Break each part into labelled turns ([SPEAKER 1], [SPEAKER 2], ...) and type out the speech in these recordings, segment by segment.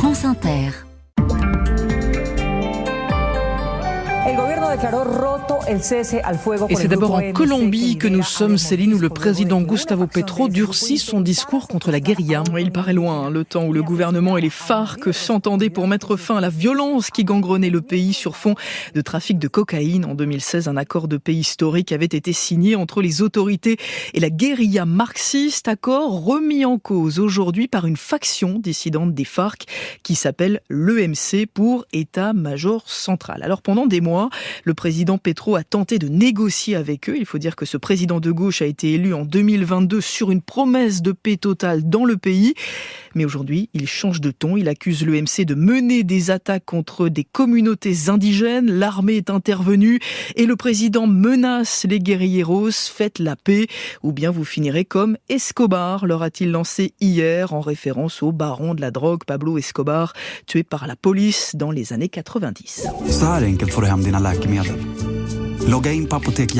[SPEAKER 1] France Inter.
[SPEAKER 2] Et c'est d'abord en Colombie que nous sommes, Céline, où le président Gustavo Petro durcit son discours contre la guérilla. Il paraît loin, le temps où le gouvernement et les FARC s'entendaient pour mettre fin à la violence qui gangrenait le pays sur fond de trafic de cocaïne. En 2016, un accord de paix historique avait été signé entre les autorités et la guérilla marxiste, accord remis en cause aujourd'hui par une faction dissidente des FARC qui s'appelle l'EMC pour État-major central. Alors pendant des mois, le président Petro a tenté de négocier avec eux. Il faut dire que ce président de gauche a été élu en 2022 sur une promesse de paix totale dans le pays. Mais aujourd'hui, il change de ton. Il accuse l'EMC de mener des attaques contre des communautés indigènes. L'armée est intervenue et le président menace les guérilleros. Faites la paix ou bien vous finirez comme Escobar, leur a-t-il lancé hier en référence au baron de la drogue Pablo Escobar, tué par la police dans les années 90.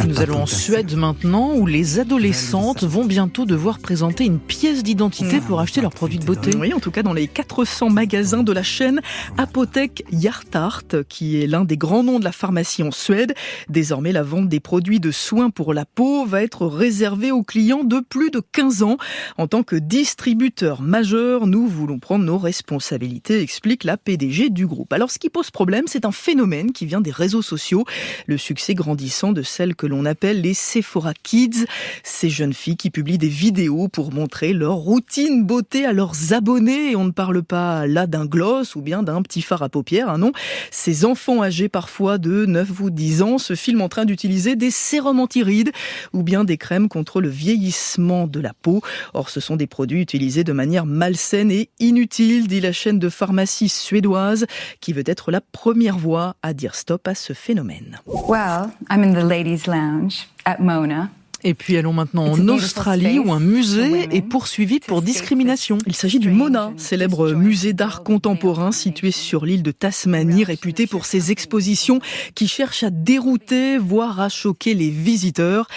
[SPEAKER 2] Nous allons en Suède maintenant, où les adolescentes vont bientôt devoir présenter une pièce d'identité pour acheter leurs produits de beauté. Oui, en tout cas dans les 400 magasins de la chaîne Apotek Hjärtart, qui est l'un des grands noms de la pharmacie en Suède. Désormais, la vente des produits de soins pour la peau va être réservée aux clients de plus de 15 ans. En tant que distributeur majeur, nous voulons prendre nos responsabilités, explique la PDG du groupe. Alors, ce qui pose problème, c'est un phénomène qui vient des réseaux sociaux. Le succès grandissant de celles que l'on appelle les Sephora Kids, ces jeunes filles qui publient des vidéos pour montrer leur routine beauté à leurs abonnés. Et on ne parle pas là d'un gloss ou bien d'un petit fard à paupières, non. Ces enfants âgés parfois de 9 ou 10 ans se filment en train d'utiliser des sérums anti-rides ou bien des crèmes contre le vieillissement de la peau. Or, ce sont des produits utilisés de manière malsaine et inutile, dit la chaîne de pharmacie suédoise, qui veut être la première voix à dire stop à ce phénomène.
[SPEAKER 3] Well, I'm in the ladies' lounge at Mona.
[SPEAKER 2] Et puis allons maintenant en Australie où un musée est poursuivi pour discrimination. Il s'agit du Mona, célèbre musée d'art contemporain situé sur l'île de Tasmanie, réputé pour ses expositions qui cherchent à dérouter, voire à choquer les visiteurs.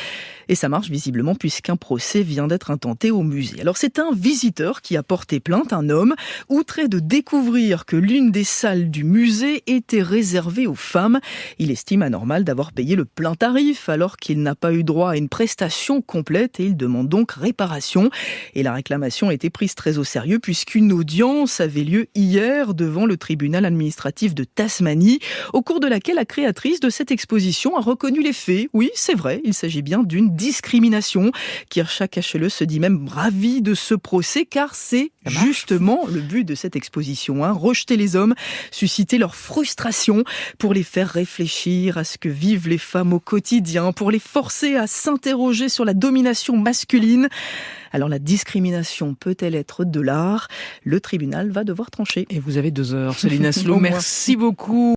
[SPEAKER 2] Et ça marche visiblement puisqu'un procès vient d'être intenté au musée. Alors c'est un visiteur qui a porté plainte, un homme, outré de découvrir que l'une des salles du musée était réservée aux femmes. Il estime anormal d'avoir payé le plein tarif alors qu'il n'a pas eu droit à une prestation complète et il demande donc réparation. Et la réclamation a été prise très au sérieux puisqu'une audience avait lieu hier devant le tribunal administratif de Tasmanie, au cours de laquelle la créatrice de cette exposition a reconnu les faits. Oui, c'est vrai, il s'agit bien d'une discrimination. Kircha Cacheleux se dit même ravi de ce procès car c'est justement le but de cette exposition, rejeter les hommes, susciter leur frustration pour les faire réfléchir à ce que vivent les femmes au quotidien, pour les forcer à s'interroger sur la domination masculine. Alors la discrimination peut-elle être de l'art ? Le tribunal va devoir trancher. Et vous avez 2 heures, Céline Aslo. Merci beaucoup.